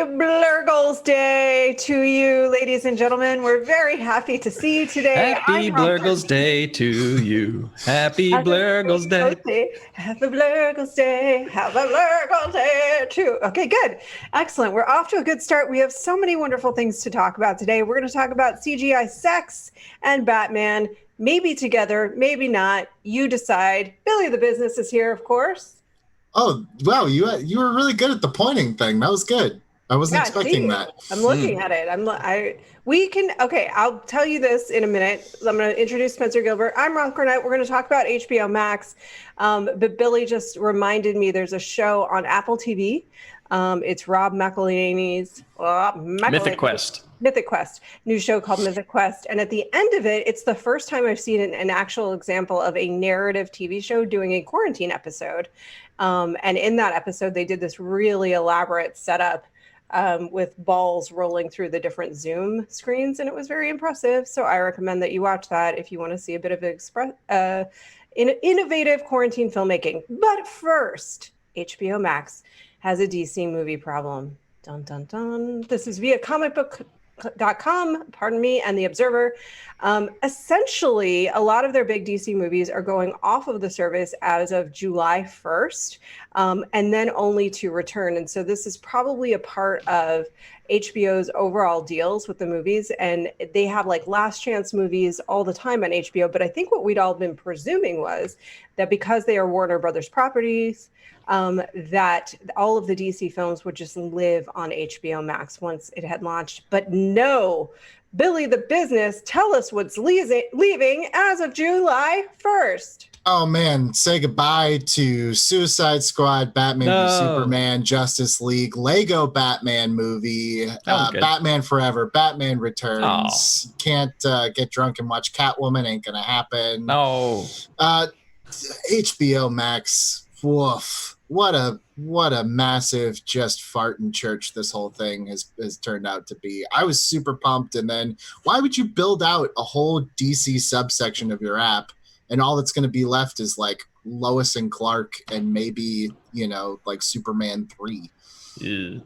Blurgles Day to you, ladies and gentlemen. We're very happy to see you today. Happy Blurgles Day to you. Happy Blurgles Day. Happy Blurgles Day. Have a Blurgles Day too. Okay, good. Excellent. We're off to a good start. We have so many wonderful things to talk about today. We're going to talk about CGI sex and Batman. Maybe together, maybe not. You decide. Billy the Business is here, of course. Oh, wow. You were really good at the pointing thing. That was good. I wasn't expecting that. I'm looking at it. I'll tell you this in a minute. I'm going to introduce Spencer Gilbert. I'm Roth, Cornet. We're going to talk about HBO Max. But Billy just reminded me there's a show on Apple TV. It's Rob McElhenney's Mythic Quest. Mythic Quest, new show called Mythic Quest. And at the end of it, it's the first time I've seen an actual example of a narrative TV show doing a quarantine episode. And in that episode, they did this really elaborate setup with balls rolling through the different Zoom screens, and it was very impressive. So I recommend that you watch that if you want to see a bit of innovative quarantine filmmaking. But first, HBO Max has a DC movie problem. Dun, dun, dun. This is via comicbook.com, and The Observer. Essentially, a lot of their big DC movies are going off of the service as of July 1st, and then only to return. And so this is probably a part of HBO's overall deals with the movies. And they have like last chance movies all the time on HBO. But I think what we'd all been presuming was that because they are Warner Brothers properties, that all of the DC films would just live on HBO Max once it had launched. But no, Billy the Business, tell us what's leaving as of July 1st. Oh, man. Say goodbye to Suicide Squad, Batman v Superman, Justice League, Lego Batman movie, Batman Forever, Batman Returns. Can't get drunk and watch Catwoman. Ain't gonna happen. No. HBO Max. Woof. What a massive just fart in church this whole thing has turned out to be. I was super pumped, and then why would you build out a whole DC subsection of your app and all that's going to be left is like Lois and Clark and maybe, like Superman 3. Yeah.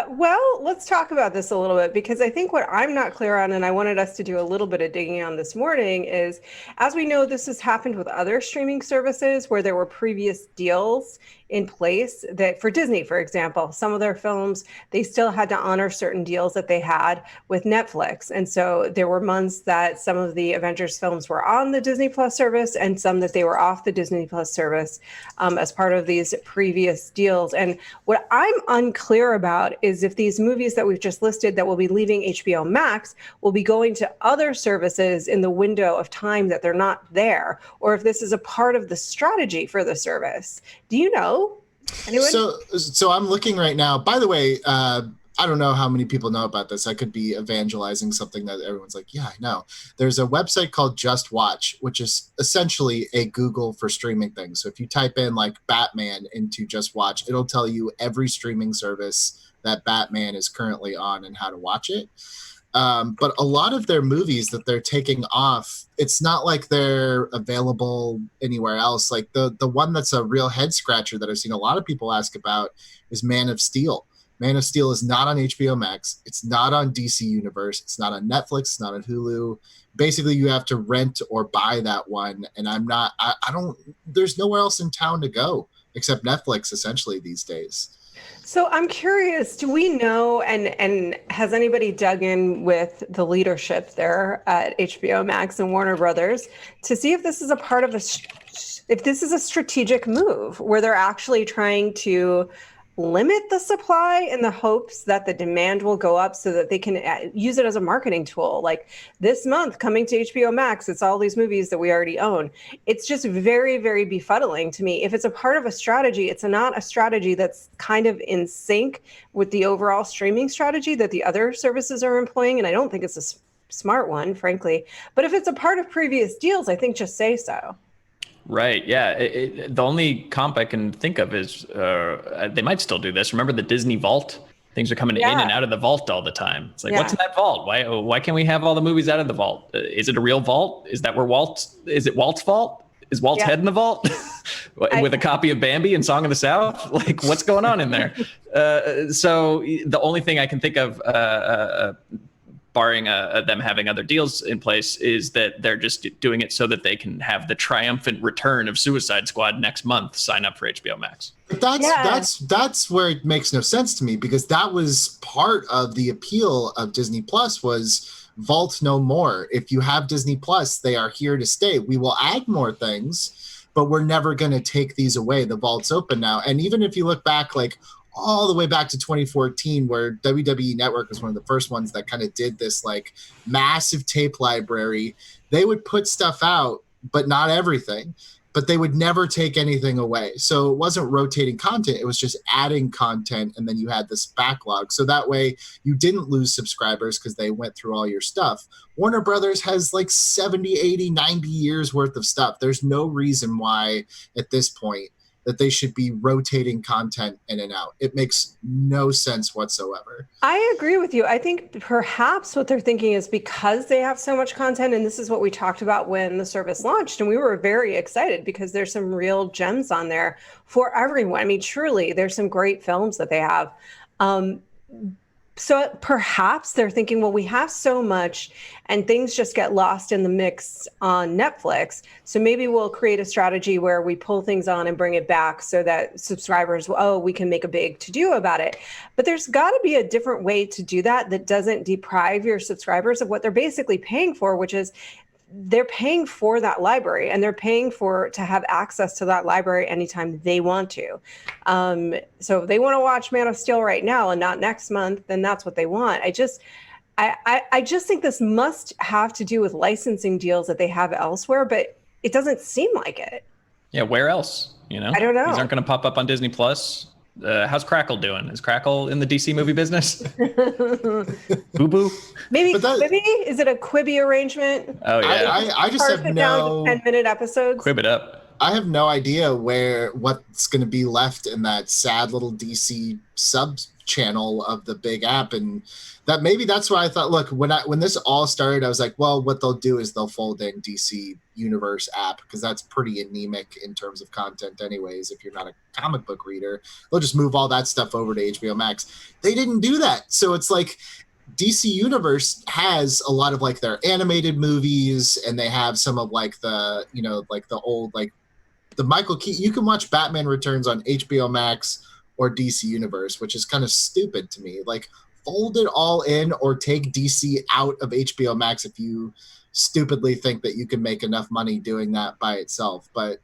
Well, let's talk about this a little bit, because I think what I'm not clear on, and I wanted us to do a little bit of digging on this morning, is, as we know, this has happened with other streaming services where there were previous deals in place that, for Disney, for example, some of their films, they still had to honor certain deals that they had with Netflix. And so there were months that some of the Avengers films were on the Disney Plus service and some that they were off the Disney Plus service as part of these previous deals. And what I'm unclear about is if these movies that we've just listed that will be leaving HBO Max will be going to other services in the window of time that they're not there, or if this is a part of the strategy for the service. Do you know? Anyone? So I'm looking right now. By the way, I don't know how many people know about this. I could be evangelizing something that everyone's like, yeah, I know. There's a website called Just Watch, which is essentially a Google for streaming things. So if you type in like Batman into Just Watch, it'll tell you every streaming service that Batman is currently on and how to watch it. But a lot of their movies that they're taking off, it's not like they're available anywhere else. Like the one that's a real head scratcher that I've seen a lot of people ask about is Man of Steel. Man of Steel is not on HBO Max. It's not on DC Universe. It's not on Netflix. It's not on Hulu. Basically, you have to rent or buy that one. And there's nowhere else in town to go except Netflix, essentially, these days. So I'm curious, do we know, and has anybody dug in with the leadership there at HBO Max and Warner Brothers to see if this is a part of if this is a strategic move where they're actually trying to limit the supply in the hopes that the demand will go up so that they can use it as a marketing tool. Like this month coming to HBO Max, it's all these movies that we already own. It's just very, very befuddling to me. If it's a part of a strategy, it's not a strategy that's kind of in sync with the overall streaming strategy that the other services are employing. And I don't think it's a smart one, frankly. But if it's a part of previous deals, I think just say so. Right. Yeah. The only comp I can think of is they might still do this. Remember the Disney Vault? Things are coming in and out of the vault all the time. It's like, what's in that vault? Why can't we have all the movies out of the vault? Is it a real vault? Is that where Walt's vault? Is Walt's head in the vault with a copy of Bambi and Song of the South? Like, what's going on in there? So the only thing I can think of, barring them having other deals in place, is that they're just doing it so that they can have the triumphant return of Suicide Squad next month. Sign up for HBO Max. But that's where it makes no sense to me, because that was part of the appeal of Disney Plus was vault no more. If you have Disney Plus, they are here to stay. We will add more things, but we're never going to take these away. The vault's open now. And even if you look back, like all the way back to 2014, where WWE Network was one of the first ones that kind of did this like massive tape library, they would put stuff out, but not everything. But they would never take anything away. So it wasn't rotating content. It was just adding content, and then you had this backlog. So that way you didn't lose subscribers because they went through all your stuff. Warner Brothers has like 70, 80, 90 years worth of stuff. There's no reason why at this point that they should be rotating content in and out. It makes no sense whatsoever. I agree with you. I think perhaps what they're thinking is because they have so much content, and this is what we talked about when the service launched, and we were very excited because there's some real gems on there for everyone. I mean, truly, there's some great films that they have. So perhaps they're thinking, well, we have so much and things just get lost in the mix on Netflix. So maybe we'll create a strategy where we pull things on and bring it back so that subscribers, we can make a big to-do about it. But there's got to be a different way to do that that doesn't deprive your subscribers of what they're basically paying for, which is they're paying for that library, and they're paying to have access to that library anytime they want to. So if they want to watch Man of Steel right now and not next month, then that's what they want. I just think this must have to do with licensing deals that they have elsewhere, but it doesn't seem like it. Yeah, where else? You know, I don't know. These aren't going to pop up on Disney Plus. How's Crackle doing? Is Crackle in the DC movie business? Boo boo. Maybe is it a Quibi arrangement? Oh yeah. I just have no 10-minute episodes. Quib it up. I have no idea what's going to be left in that sad little DC sub channel of the big app, and that's why I thought, look, when this all started, I was like, well, what they'll do is they'll fold in DC Universe app, because that's pretty anemic in terms of content anyways. If you're not a comic book reader, they'll just move all that stuff over to HBO Max. They didn't do that. So it's like DC Universe has a lot of like their animated movies, and they have some of like the, you know, like the old, like the Michael Keaton. You can watch Batman Returns on HBO Max or DC Universe, which is kind of stupid to me. Like, fold it all in or take DC out of HBO Max if you stupidly think that you can make enough money doing that by itself. But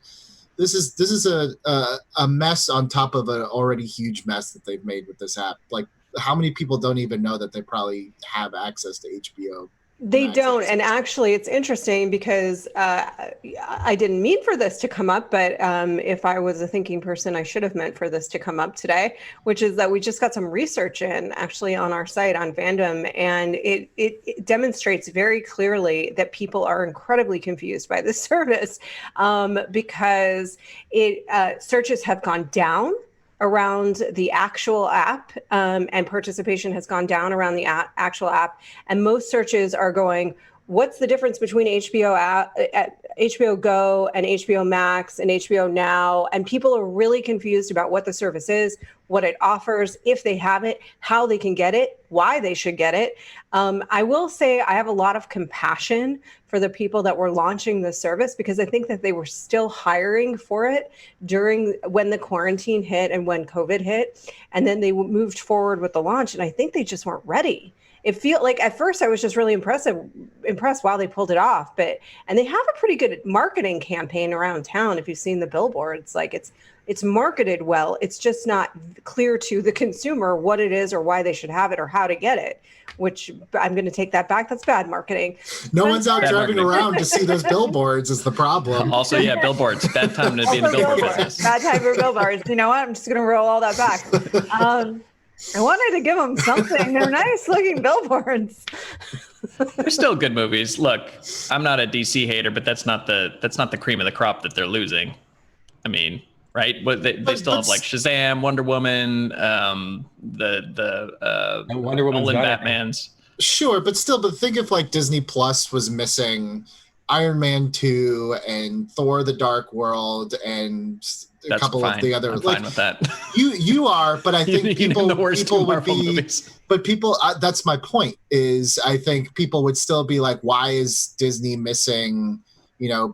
this is a mess on top of an already huge mess that they've made with this app. Like, how many people don't even know that they probably have access to HBO? They don't. And actually, it's interesting because I didn't mean for this to come up, but if I was a thinking person, I should have meant for this to come up today, which is that we just got some research in actually on our site on Fandom, and it demonstrates very clearly that people are incredibly confused by this service because searches have gone down around the actual app, and participation has gone down around the actual app. And most searches are going, what's the difference between HBO Go and HBO Max and HBO Now? And people are really confused about what the service is, what it offers, if they have it, how they can get it, why they should get it. I will say I have a lot of compassion for the people that were launching the service, because I think that they were still hiring for it when the quarantine hit and when COVID hit, and then they moved forward with the launch. And I think they just weren't ready. It felt like at first I was just really impressed while they pulled it off, and they have a pretty good marketing campaign around town. If you've seen the billboards, like it's marketed well. It's just not clear to the consumer what it is or why they should have it or how to get it, which I'm going to take that back. That's bad marketing. No one's out driving around to see those billboards is the problem. Also, yeah, billboards. Bad time to be in the billboard business. Bad time for billboards. You know what? I'm just going to roll all that back. I wanted to give them something. They're nice looking billboards. They're still good movies. Look, I'm not a DC hater, but that's not the cream of the crop that they're losing. I mean, right? But they still have like Shazam, Wonder Woman, the Wonder Woman's Nolan Batmans. Sure, but think if like Disney Plus was missing, Iron Man 2 and Thor: The Dark World and a couple of the other. I'm fine with that. You are, but I think people would be. Movies. But people, that's my point. Is I think people would still be like, why is Disney missing,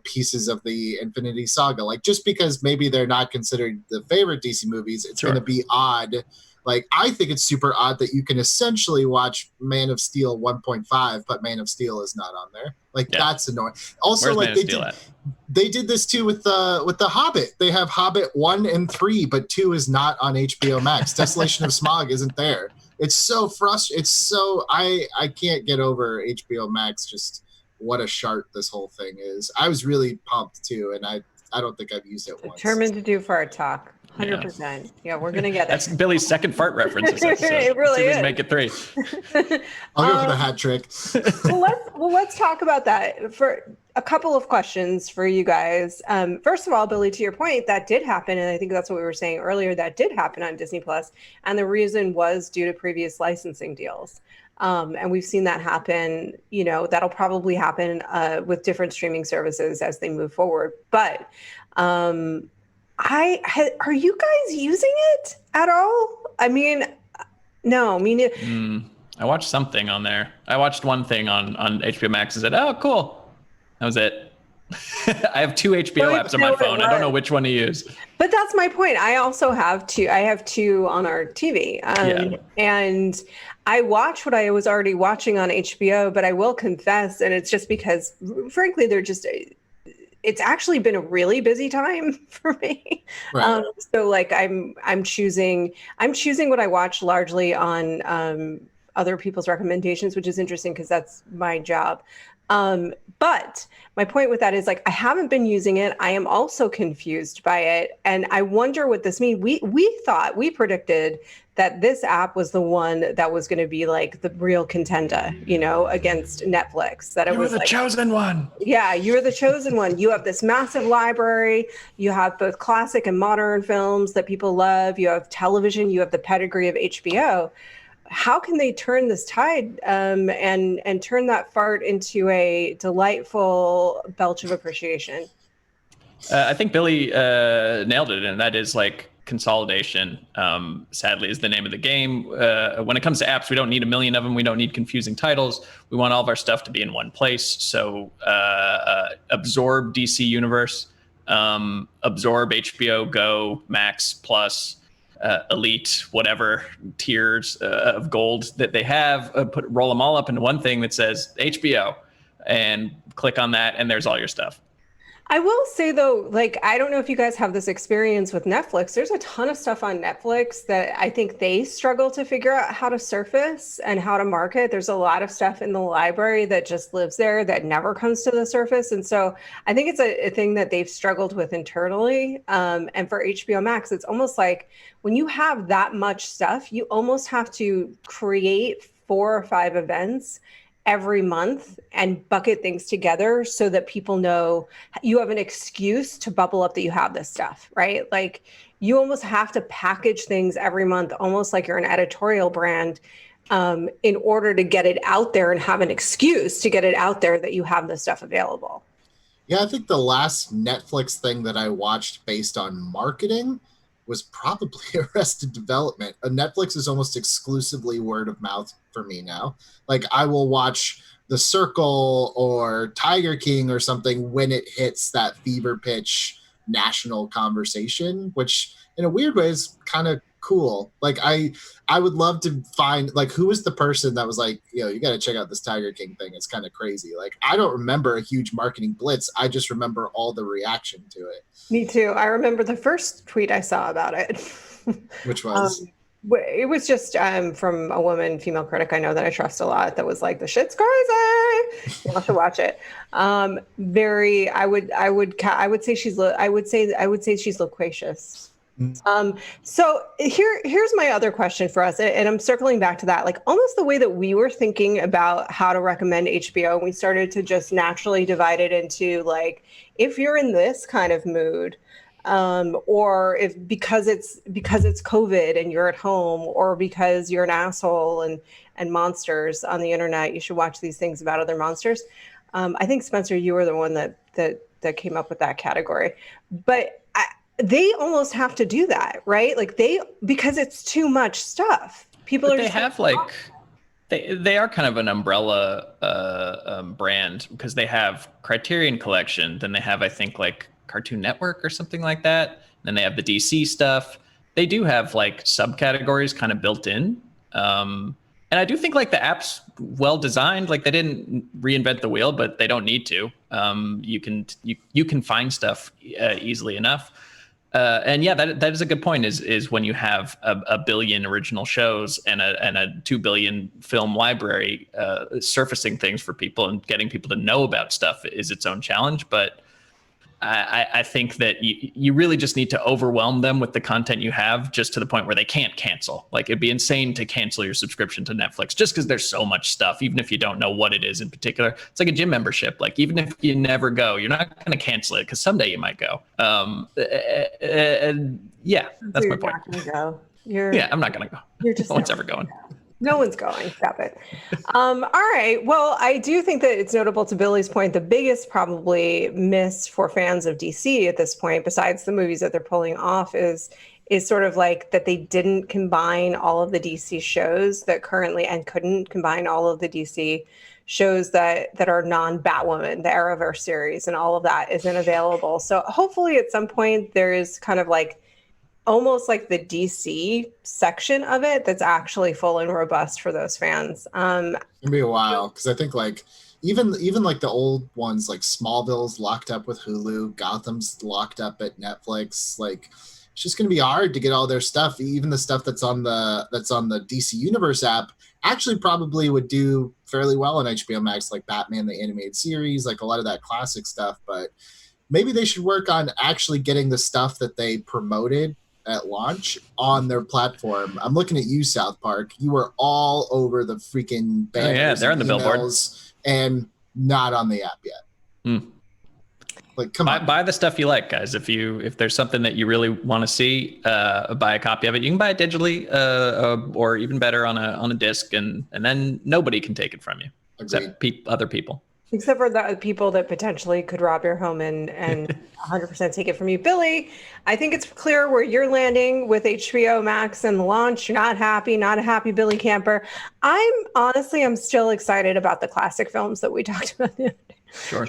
pieces of the Infinity Saga? Like, just because maybe they're not considered the favorite DC movies, it's going to be odd. Like, I think it's super odd that you can essentially watch Man of Steel 1.5, but Man of Steel is not on there. Like, that's annoying. Also, where's like they did this too with the Hobbit. They have Hobbit 1 and 3, but 2 is not on HBO Max. Desolation of Smaug isn't there. It's so frustrating. It's so I can't get over HBO Max. Just what a shart this whole thing is. I was really pumped too, and I don't think I've used it once. Determined to do fart talk. 100%. Yeah, we're gonna get it. That's Billy's second fart reference. It really is. Make it 3. I'll go for the hat trick. Let's talk about that for a couple of questions for you guys. First of all, Billy, to your point, that did happen, and I think that's what we were saying earlier. That did happen on Disney Plus, and the reason was due to previous licensing deals. And we've seen that happen. That'll probably happen with different streaming services as they move forward. But are you guys using it at all? I mean, no, me neither. I watched something on there. I watched one thing on HBO Max and said, oh, cool. That was it. I have 2 HBO apps on my phone. I don't know which one to use. But that's my point. I also have 2. I have 2 on our TV. And I watch what I was already watching on HBO, but I will confess, and it's just because, frankly, it's actually been a really busy time for me. Right. So like I'm choosing what I watch largely on other people's recommendations, which is interesting because that's my job. But my point with that is, like, I haven't been using it. I am also confused by it. And I wonder what this means. We predicted that this app was the one that was going to be like the real contender, against Netflix. That it was the chosen one. Yeah, you're the chosen one. You have this massive library. You have both classic and modern films that people love. You have television. You have the pedigree of HBO. How can they turn this tide and turn that fart into a delightful belch of appreciation? I think Billy nailed it, and that is like consolidation. Sadly, is the name of the game. When it comes to apps, we don't need a million of them. We don't need confusing titles. We want all of our stuff to be in one place. So absorb DC Universe, absorb HBO Go, Max Plus, Elite, whatever tiers of gold that they have, roll them all up into one thing that says HBO, and click on that, and there's all your stuff. I will say, though, like, I don't know if you guys have this experience with Netflix. There's a ton of stuff on Netflix that I think they struggle to figure out how to surface and how to market. There's a lot of stuff in the library that just lives there that never comes to the surface. And so I think it's a thing that they've struggled with internally. And for HBO Max, it's almost like when you have that much stuff, you almost have to create 4 or 5 events every month and bucket things together so that people know you have an excuse to bubble up that you have this stuff, right? Like, you almost have to package things every month, almost like you're an editorial brand, in order to get it out there and have an excuse to get it out there that you have this stuff available. Yeah, I think the last Netflix thing that I watched based on marketing was probably Arrested Development. Netflix is almost exclusively word of mouth for me now. Like, I will watch The Circle or Tiger King or something when it hits that fever pitch national conversation, which in a weird way is kind of cool. Like, I would love to find, like, who was the person that was like, you got to check out this Tiger King thing. It's kind of crazy. Like, I don't remember a huge marketing blitz. I just remember all the reaction to it. Me too. I remember the first tweet I saw about it. Which was? It was just from a woman, female critic I know that I trust a lot, that was like, the shit's crazy. You have to watch it. I would say she's loquacious. So here's my other question for us, and I'm circling back to that, like, almost the way that we were thinking about how to recommend HBO, we started to just naturally divide it into, like, if you're in this kind of mood, or if because it's COVID and you're at home, or because you're an asshole and monsters on the internet, you should watch these things about other monsters. I think Spencer, you were the one that came up with that category, but they almost have to do that, right? Like because it's too much stuff. People But are they have like they are kind of an umbrella brand because they have Criterion Collection, then they have I think like Cartoon Network or something like that, and then they have the DC stuff. They do have like subcategories kind of built in. And I do think like the app's well designed. Like they didn't reinvent the wheel, but they don't need to. You can find stuff easily enough. And yeah, that is a good point. Is when you have a billion original shows and a 2 billion film library, surfacing things for people and getting people to know about stuff is its own challenge. But I think that you really just need to overwhelm them with the content you have, just to the point where they can't cancel. Like it'd be insane to cancel your subscription to Netflix just because there's so much stuff, even if you don't know what it is in particular. It's like a gym membership. Like even if you never go, you're not going to cancel it because someday you might go. And yeah, that's my point. Not gonna go. Yeah, I'm not going to go. You're just no one's ever going. No one's going. Stop it. All right. Well, I do think that it's notable, to Billy's point, the biggest probably miss for fans of DC at this point, besides the movies that they're pulling off, is sort of like that they didn't combine all of the DC shows that currently, and couldn't combine all of the DC shows that are non-Batwoman, the Arrowverse series, and all of that isn't available. So hopefully at some point there is kind of like almost like the DC section of it that's actually full and robust for those fans. It'll be a while, because I think like even like the old ones, like Smallville's locked up with Hulu, Gotham's locked up at Netflix. Like it's just gonna be hard to get all their stuff. Even the stuff that's on the DC Universe app actually probably would do fairly well on HBO Max, like Batman the Animated Series, like a lot of that classic stuff. But maybe they should work on actually getting the stuff that they promoted at launch on their platform. I'm looking at you, South Park. You were all over the freaking banners. Oh, yeah, they're on the billboards and not on the app yet. Like, come on, buy the stuff you like, guys. If there's something that you really want to see, buy a copy of it. You can buy it digitally, or even better on a disc, and then nobody can take it from you. Agreed. Except other people. Except for the people that potentially could rob your home and 100% take it from you. Billy, I think it's clear where you're landing with HBO Max and the launch. You're not a happy Billy Camper. I'm still excited about the classic films that we talked about the other day. Sure.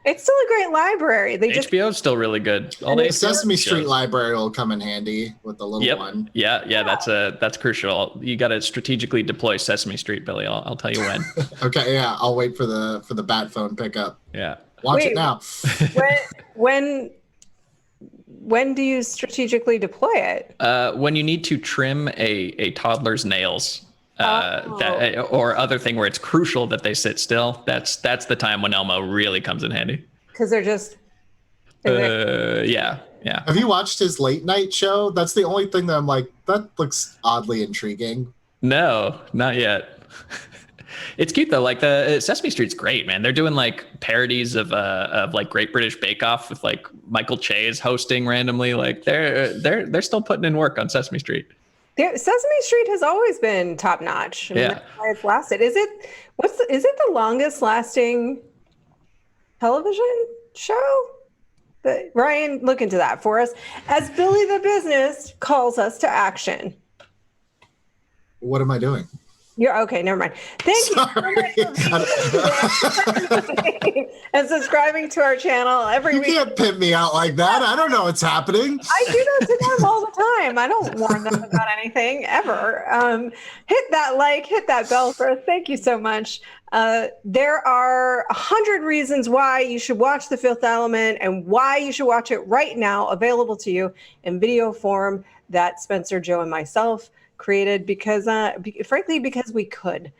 It's still a great library. HBO is still really good. All the Sesame Street library will come in handy with the little one. Yeah. That's crucial. You got to strategically deploy Sesame Street, Billy. I'll tell you when. Okay, yeah. I'll wait for the bat phone pickup. Yeah. Watch it now. When do you strategically deploy it? When you need to trim a toddler's nails. Or other thing where it's crucial that they sit still. That's the time when Elmo really comes in handy. Because they're just. Yeah. Have you watched his late night show? That's the only thing that I'm like, that looks oddly intriguing. No, not yet. It's cute though. Like the Sesame Street's great, man. They're doing like parodies of like Great British Bake Off with like Michael Che is hosting randomly. Like they're still putting in work on Sesame Street. Sesame Street has always been top notch. That's why it's lasted. Is it the longest lasting television show? But Ryan, look into that for us as Billy the Business calls us to action. What am I doing? You're okay. Never mind. Thank you so much for being and subscribing to our channel every week. You can't pimp me out like that. I don't know what's happening. I do that to them all the time. I don't warn them about anything ever. Hit that like, hit that bell for us. Thank you so much. There are 100 reasons why you should watch The Fifth Element and why you should watch it right now, available to you in video form that Spencer, Joe, and myself created because we could.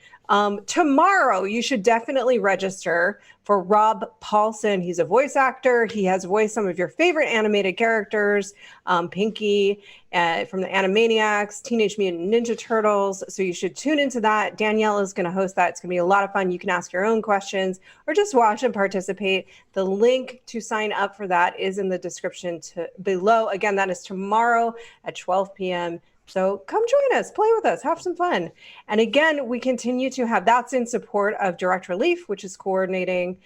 Tomorrow, you should definitely register for Rob Paulsen. He's a voice actor. He has voiced some of your favorite animated characters, Pinky from the Animaniacs, Teenage Mutant Ninja Turtles. So you should tune into that. Danielle is going to host that. It's going to be a lot of fun. You can ask your own questions or just watch and participate. The link to sign up for that is in the description below. Again, that is tomorrow at 12 p.m. So come join us, play with us, have some fun. And again, we continue to have, that's in support of Direct Relief, which is coordinating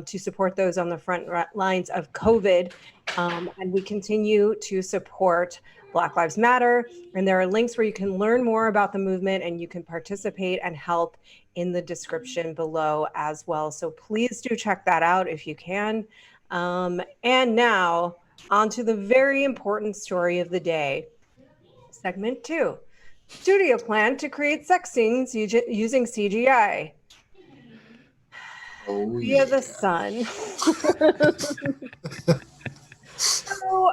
to support those on the front lines of COVID. And we continue to support Black Lives Matter. And there are links where you can learn more about the movement and you can participate and help in the description below as well. So please do check that out if you can. And now on to the very important story of the day. Segment 2, studio plan to create sex scenes using CGI. Via the Sun. So,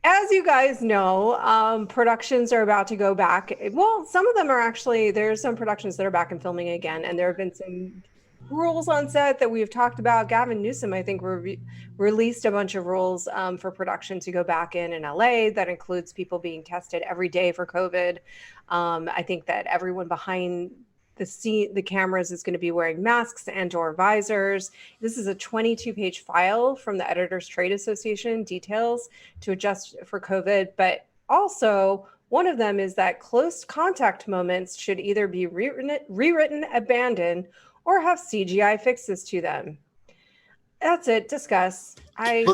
as you guys know, productions are about to go back. Well, some of them are actually, there's some productions that are back and filming again, and there have been some rules on set that we've talked about. Gavin Newsom, I think, released a bunch of rules for production to go back in LA. That includes people being tested every day for COVID. I think that everyone behind the cameras is going to be wearing masks and/or visors. This is a 22-page file from the Editors Trade Association, details to adjust for COVID. But also, one of them is that close contact moments should either be rewritten, abandoned, or have CGI fixes to them. That's it. Discuss. They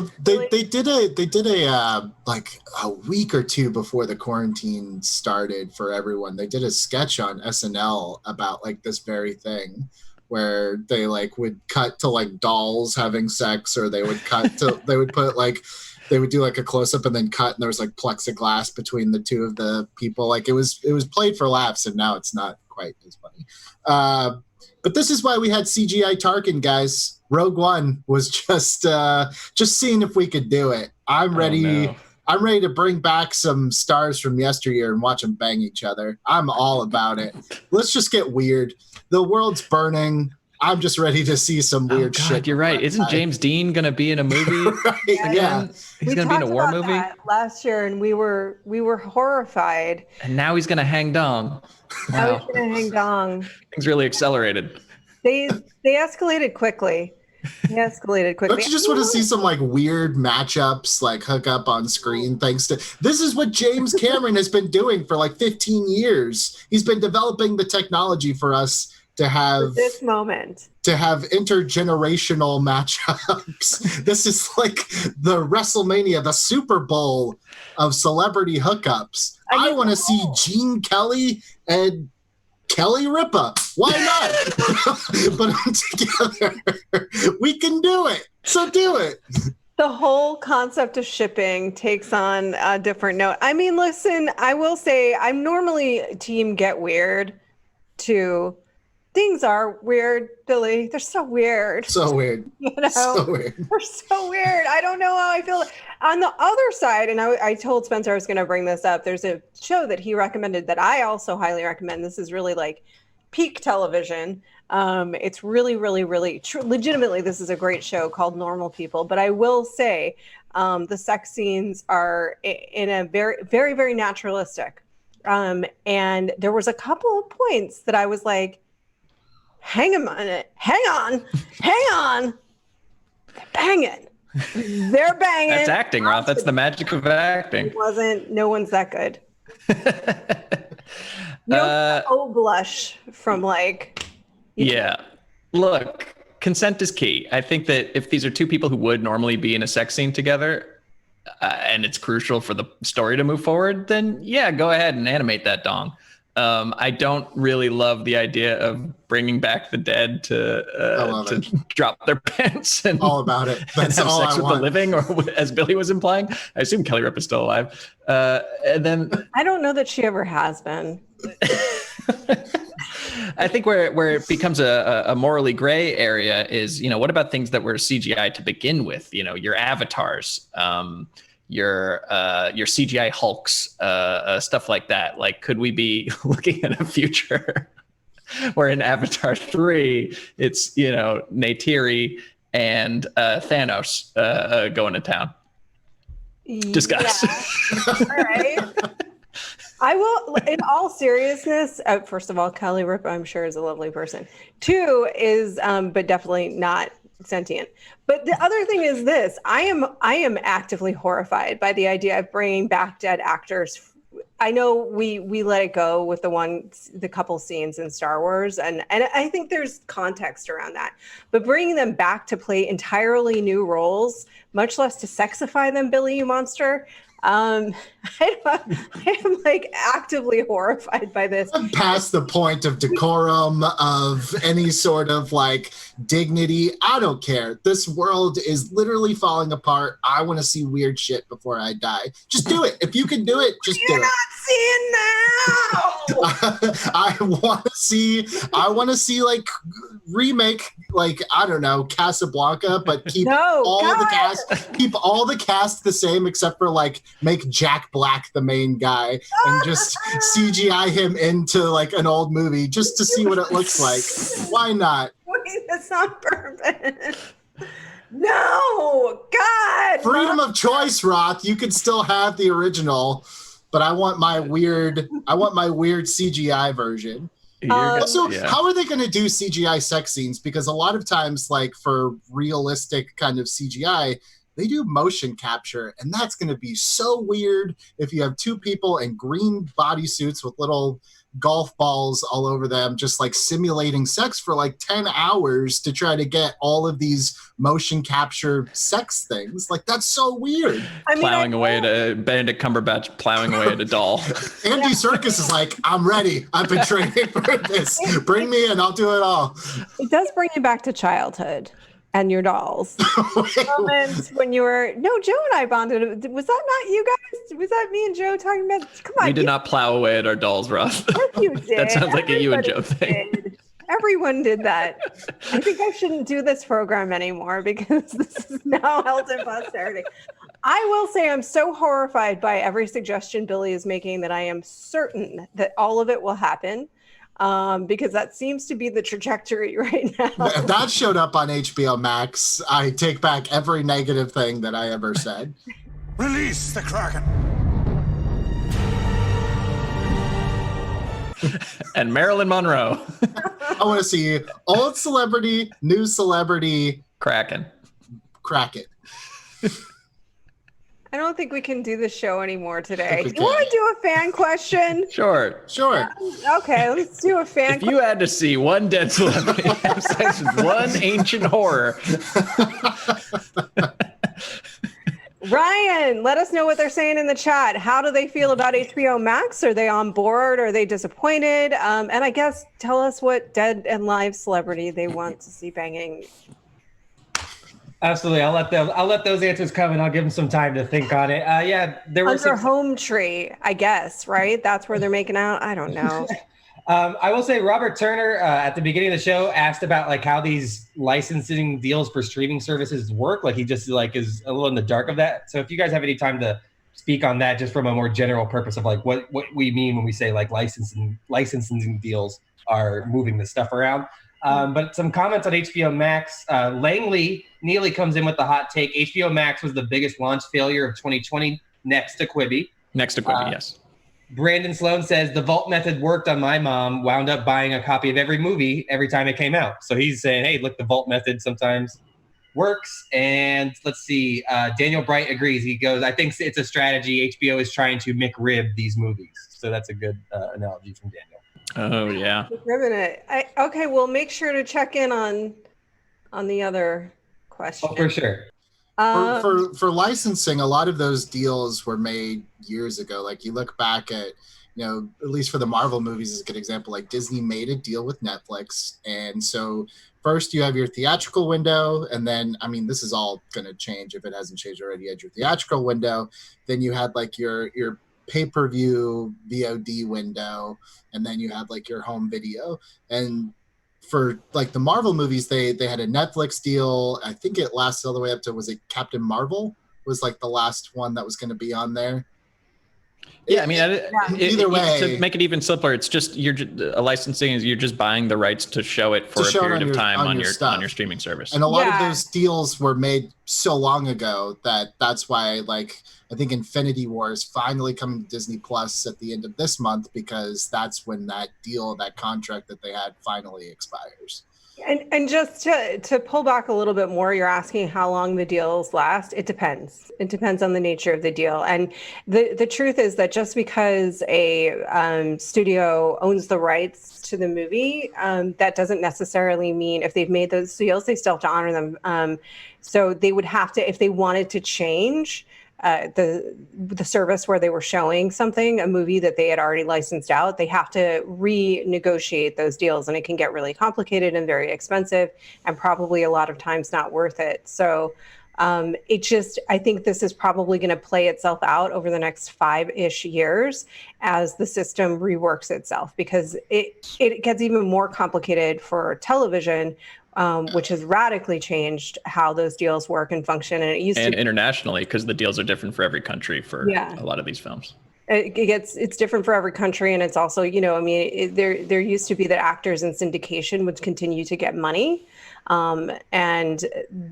did a like a week or two before the quarantine started for everyone. They did a sketch on SNL about like this very thing, where they like would cut to like dolls having sex, or they would cut to they would do like a close up and then cut, and there was like plexiglass between the two of the people. Like it was played for laughs, and now it's not quite as funny. But this is why we had CGI Tarkin, guys. Rogue One was just seeing if we could do it. I'm ready. Oh, no. I'm ready to bring back some stars from yesteryear and watch them bang each other. I'm all about it. Let's just get weird. The world's burning. I'm just ready to see some weird shit. You're right. Isn't James Dean going to be in a movie? Right, yeah. He's going to be in a war movie last year, and we were horrified. And now he's going to hang dong. Wow. Now he's going to hang dong. Things really accelerated. They escalated quickly. Don't you just want to see some like weird matchups like hook up on screen? Thanks to this is what James Cameron has been doing for like 15 years. He's been developing the technology for us to have this moment, to have intergenerational matchups. This is like the WrestleMania, the Super Bowl of celebrity hookups. I want to see Gene Kelly and Kelly Ripa. Why not? Put them together. We can do it. So do it. The whole concept of shipping takes on a different note. I mean, listen, I will say I'm normally team get weird too. Things are weird, Billy. They're so weird. So weird. You know? So weird. They're so weird. I don't know how I feel. On the other side, and I told Spencer I was going to bring this up, there's a show that he recommended that I also highly recommend. This is really like peak television. It's really, really, really, legitimately, this is a great show called Normal People. But I will say the sex scenes are in a very, very, very naturalistic. And there was a couple of points that I was like, hang on. They're banging. That's acting, Roth. That's the magic of acting. No one's that good. You don't blush from like. Yeah. Look, consent is key. I think that if these are two people who would normally be in a sex scene together, and it's crucial for the story to move forward, then yeah, go ahead and animate that dong. I don't really love the idea of bringing back the dead to drop their pants and all about it. That's and have sex with the living, or as Billy was implying. I assume Kelly Ripa's still alive. And then I don't know that she ever has been. I think where it becomes a morally gray area is, what about things that were CGI to begin with? Your avatars. Your CGI Hulks, stuff like that. Like, could we be looking at a future where in Avatar 3, it's, Neytiri and Thanos going to town? Discuss. Yeah. All right. I will, in all seriousness, first of all, Kelly Ripa, I'm sure, is a lovely person. 2 is, but definitely not sentient. But the other thing is this: I am actively horrified by the idea of bringing back dead actors I know we let it go with the couple scenes in Star Wars, and I think there's context around that. But bringing them back to play entirely new roles, much less to sexify them, Billy, you monster. I am like actively horrified by this. I'm past the point of decorum, of any sort of like dignity. I don't care. This world is literally falling apart. I want to see weird shit before I die. Just do it. If you can do it, just do it. You're not seeing now. I want to see like remake, like, I don't know, Casablanca, but keep all the cast the same, except for like make Jack Black the main guy and just CGI him into like an old movie just to see what it looks like. Why not? Wait, that's on purpose. No, God. Freedom of choice, Roth. You can still have the original, but I want my weird CGI version. Also, how are they going to do CGI sex scenes? Because a lot of times, like for realistic kind of CGI, they do motion capture, and that's going to be so weird if you have two people in green bodysuits with little golf balls all over them, just like simulating sex for like 10 hours to try to get all of these motion capture sex things. Like, that's so weird. Benedict Cumberbatch plowing away at a doll. Andy Serkis is like, I'm ready. I've been training for this. Bring me in. I'll do it all. It does bring you back to childhood and your dolls. Moments when you were, Joe and I bonded. Was that not you guys? Was that me and Joe talking about? Come on. We did not plow away at our dolls, Roth. Yes, you did. That sounds like a you and Joe thing. Everyone did that. I think I shouldn't do this program anymore because this is now held in posterity. I will say I'm so horrified by every suggestion Billy is making that I am certain that all of it will happen. Because that seems to be the trajectory right now. If that showed up on HBO Max, I take back every negative thing that I ever said. Release the Kraken. And Marilyn Monroe. I want to see old celebrity, new celebrity. Kraken. I don't think we can do the show anymore today. Do you want to do a fan question? Sure. Okay, let's do a fan question. If you had to see one dead celebrity have sex with one ancient horror. Ryan, let us know what they're saying in the chat. How do they feel about HBO Max? Are they on board? Are they disappointed? And I guess tell us what dead and live celebrity they want to see banging. Absolutely, I'll let those answers come, and I'll give them some time to think on it. There was under home tree, I guess, right? That's where they're making out. I don't know. I will say Robert Turner at the beginning of the show asked about like how these licensing deals for streaming services work. Like he just like is a little in the dark of that. So if you guys have any time to speak on that, just from a more general purpose of like what we mean when we say like licensing deals are moving this stuff around. But some comments on HBO Max. Langley Neely comes in with the hot take. HBO Max was the biggest launch failure of 2020 next to Quibi. Yes. Brandon Sloan says, the vault method worked on my mom, wound up buying a copy of every movie every time it came out. So he's saying, hey, look, the vault method sometimes works. And let's see, Daniel Bright agrees. He goes, I think it's a strategy. HBO is trying to McRib these movies. So that's a good analogy from Daniel. Oh, yeah. Okay, well, make sure to check in on the other question. Oh, for sure. For licensing, a lot of those deals were made years ago. Like you look back at, at least for the Marvel movies is a good example. Like Disney made a deal with Netflix. And so first you have your theatrical window. And then, I mean, this is all going to change if it hasn't changed already. You had your theatrical window. Then you had like your pay-per-view VOD window, and then you had like your home video. And for like the Marvel movies, they had a Netflix deal. I think it lasted all the way up to, was it Captain Marvel was like the last one that was going to be on there. Yeah, I mean, either way, to make it even simpler, it's just you're just buying the rights to show it for a period of time on your streaming service. And a lot of those deals were made so long ago that's why, like, I think Infinity War is finally coming to Disney Plus at the end of this month, because that's when that contract that they had finally expires. And just to pull back a little bit more, you're asking how long the deals last. It depends. It depends on the nature of the deal. And the truth is that just because a studio owns the rights to the movie, that doesn't necessarily mean if they've made those deals, they still have to honor them. So they would have to, if they wanted to change the service where they were showing something, a movie that they had already licensed out, they have to renegotiate those deals, and it can get really complicated and very expensive, and probably a lot of times not worth it. So I think this is probably going to play itself out over the next 5-ish years as the system reworks itself, because it gets even more complicated for television, which has radically changed how those deals work and function. And it used to internationally, because the deals are different for every country for a lot of these films. It's different for every country, and it's also, there used to be that actors in syndication would continue to get money, and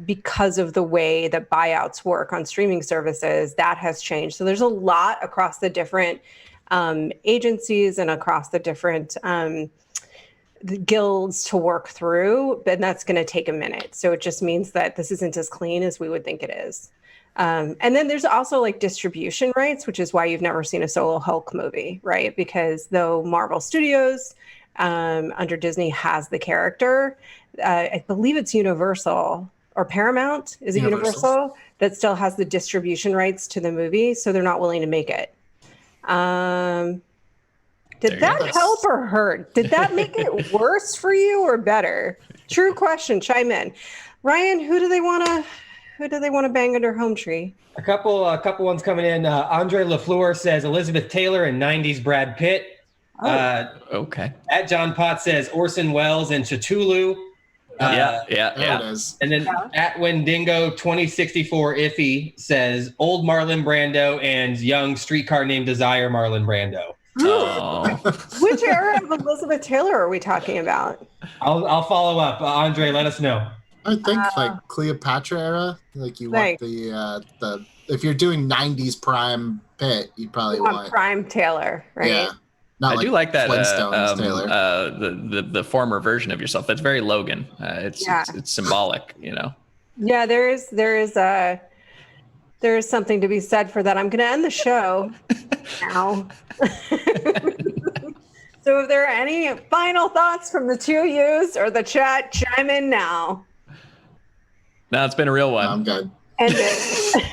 because of the way that buyouts work on streaming services, that has changed. So there's a lot across the different agencies and across the different the guilds to work through, but that's going to take a minute. So it just means that this isn't as clean as we would think it is. And then there's also like distribution rights, which is why you've never seen a solo Hulk movie, right? Because though Marvel Studios under Disney has the character, I believe it's Universal or Paramount. Is it Universal that still has the distribution rights to the movie? So they're not willing to make it. Did that help or hurt? Did that make it worse for you or better? True question. Chime in. Ryan, who do they want to bang under home tree? A couple ones coming in. Andre LaFleur says Elizabeth Taylor and 90s Brad Pitt. Okay. At John Potts says Orson Welles and Cthulhu. Yeah. It is. And then at Wendigo 2064 Iffy says old Marlon Brando and young Streetcar Named Desire Marlon Brando. Oh. Which era of Elizabeth Taylor are we talking about? I'll follow up. Andre, let us know. I think like Cleopatra era, like you want the if you're doing 90s prime Pitt, you probably want prime Taylor, right? Yeah. Not I do like that Taylor. the former version of yourself. That's very Logan. It's symbolic, Yeah, there is something to be said for that. I'm going to end the show now. So if there are any final thoughts from the two yous or the chat, chime in now. No, it's been a real one. I'm good. End it.